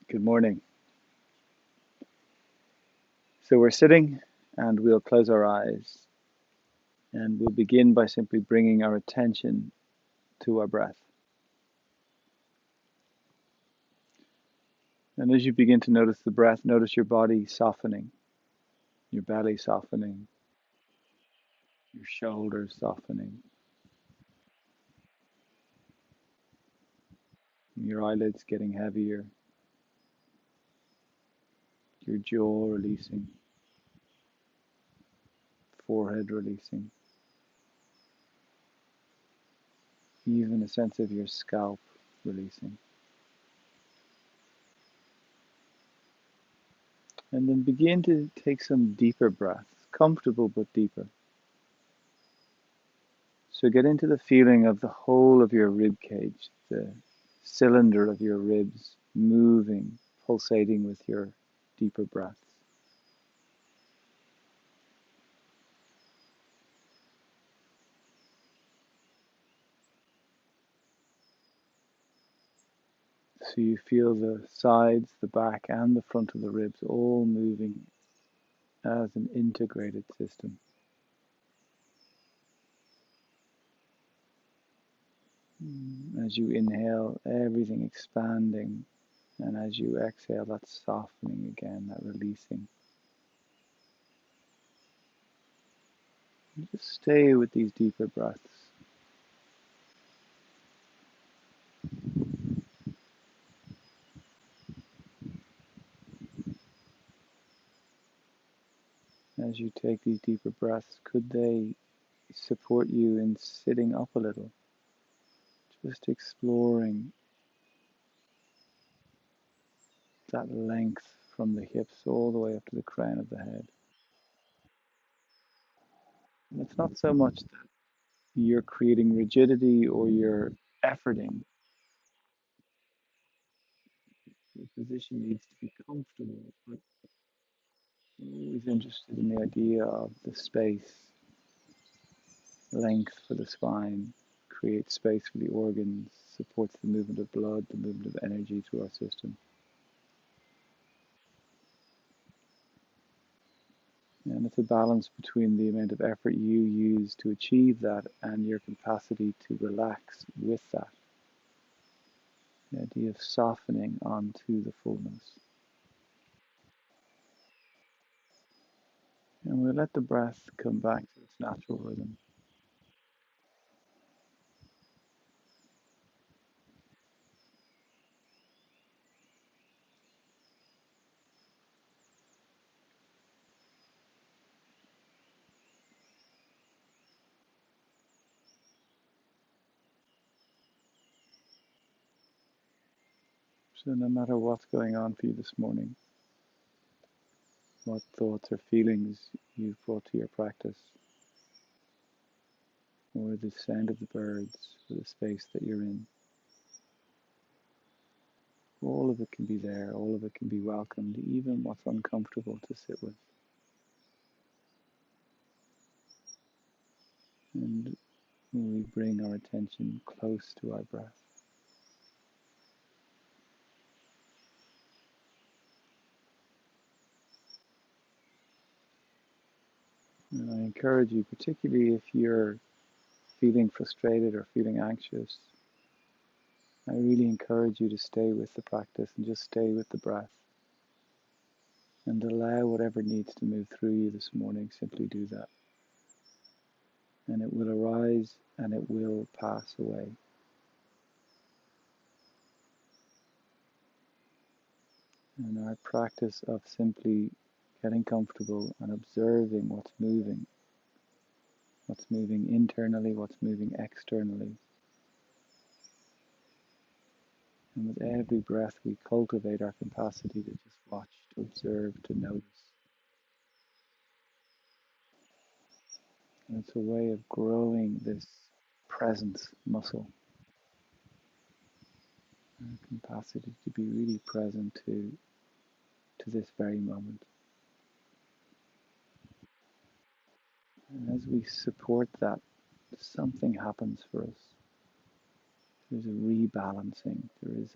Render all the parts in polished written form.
Good morning. So we're sitting and we'll close our eyes and we'll begin by simply bringing our attention to our breath. And as you begin to notice the breath, notice your body softening, your belly softening, your shoulders softening, your eyelids getting heavier, your jaw releasing, forehead releasing, even a sense of your scalp releasing. And then begin to take some deeper breaths, comfortable but deeper. So get into the feeling of the whole of your rib cage, the cylinder of your ribs moving, pulsating with your deeper breaths. So you feel the sides, the back, and the front of the ribs all moving as an integrated system. As you inhale, everything expanding, and as you exhale, that softening again, that releasing. And just stay with these deeper breaths. As you take these deeper breaths, could they support you in sitting up a little, just exploring that length from the hips all the way up to the crown of the head. And it's not so much that you're creating rigidity or you're efforting. The position needs to be comfortable, but I'm always interested in the idea of the space, length for the spine, creates space for the organs, supports the movement of blood, the movement of energy through our system. And it's a balance between the amount of effort you use to achieve that and your capacity to relax with that. The idea of softening onto the fullness. And we let the breath come back to its natural rhythm. So no matter what's going on for you this morning, what thoughts or feelings you've brought to your practice, or the sound of the birds, or the space that you're in, all of it can be there, all of it can be welcomed, even what's uncomfortable to sit with. And we bring our attention close to our breath. And I encourage you, particularly if you're feeling frustrated or feeling anxious, I really encourage you to stay with the practice and just stay with the breath. And allow whatever needs to move through you this morning, simply do that. And it will arise and it will pass away. And our practice of simply getting comfortable and observing what's moving internally, what's moving externally. And with every breath, we cultivate our capacity to just watch, to observe, to notice. And it's a way of growing this presence muscle, and capacity to be really present to this very moment. And as we support that, something happens for us. There's a rebalancing. There is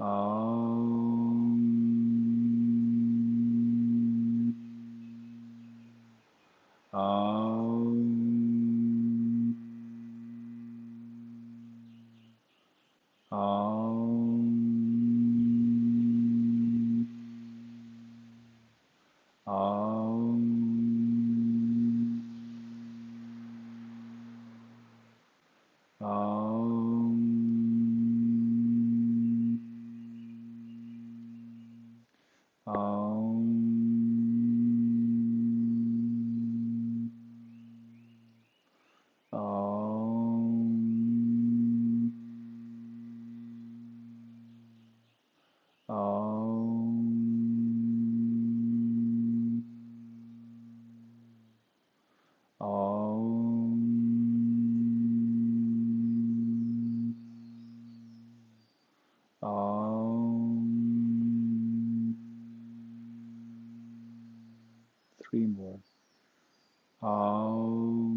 Om. Om. Om. Om. Om. Om. Om. Om. Om. Om. Three more. Om.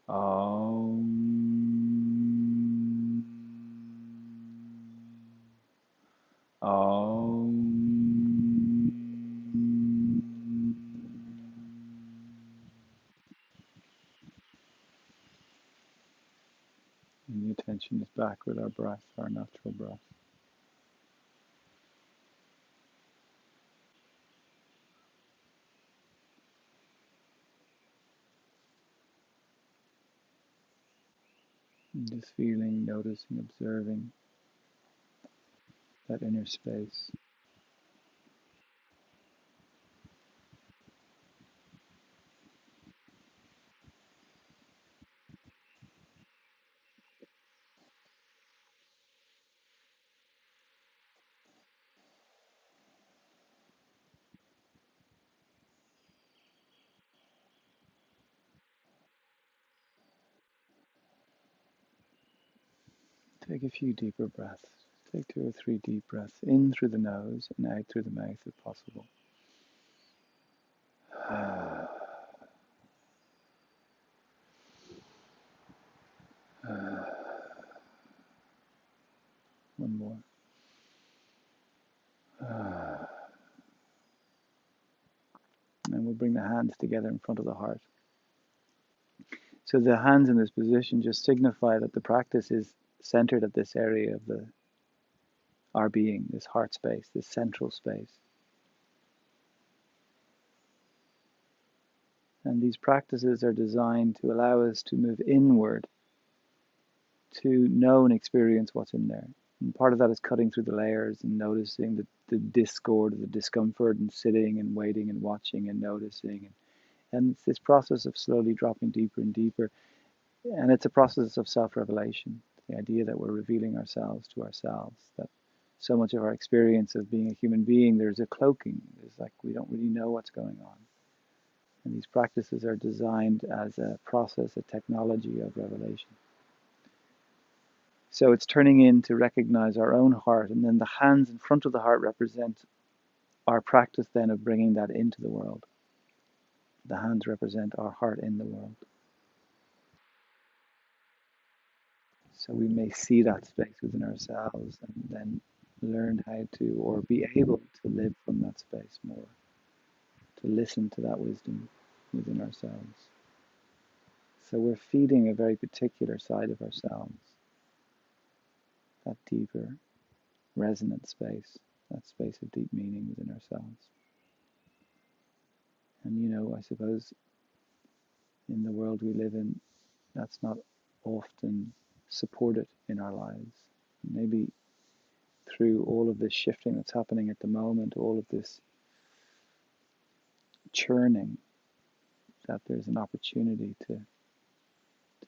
Om. Om. And the attention is back with our breath, our natural breath. And just feeling, noticing, observing that inner space. Take a few deeper breaths. Take 2 or 3 deep breaths in through the nose and out through the mouth if possible. One more. And we'll bring the hands together in front of the heart. So the hands in this position just signify that the practice is centered at this area of our being, this heart space, this central space. And these practices are designed to allow us to move inward, to know and experience what's in there. And part of that is cutting through the layers and noticing the discord, the discomfort, and sitting and waiting and watching and noticing. And it's this process of slowly dropping deeper and deeper. And it's a process of self-revelation, the idea that we're revealing ourselves to ourselves, that so much of our experience of being a human being, there's a cloaking. There's like we don't really know what's going on. And these practices are designed as a process, a technology of revelation. So it's turning in to recognize our own heart, and then the hands in front of the heart represent our practice then of bringing that into the world. The hands represent our heart in the world. So we may see that space within ourselves and then learn how to, or be able to live from that space more, to listen to that wisdom within ourselves. So we're feeding a very particular side of ourselves, that deeper, resonant space, that space of deep meaning within ourselves. And I suppose in the world we live in, that's not often supported in our lives. Maybe through all of this shifting that's happening at the moment, all of this churning, that there's an opportunity to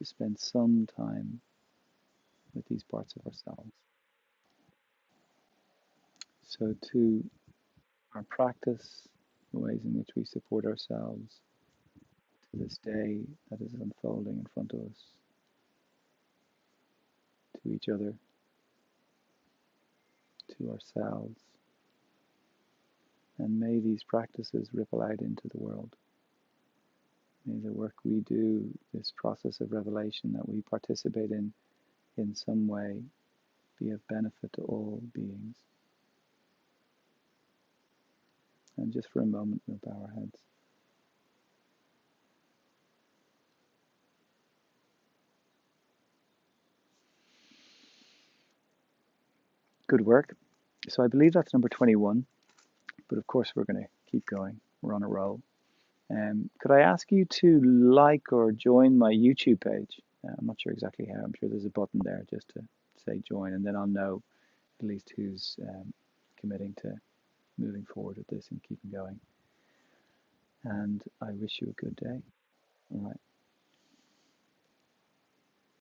spend some time with these parts of ourselves. So to our practice, the ways in which we support ourselves to this day that is unfolding in front of us, to each other, to ourselves. And may these practices ripple out into the world. May the work we do, this process of revelation that we participate in some way, be of benefit to all beings. And just for a moment, we'll bow our heads. Good work. So I believe that's number 21, but of course we're going to keep going. We're on a roll. Could I ask you to like or join my YouTube page? I'm not sure exactly how. I'm sure there's a button there just to say join, and then I'll know at least who's committing to moving forward with this and keeping going. And I wish you a good day. All right.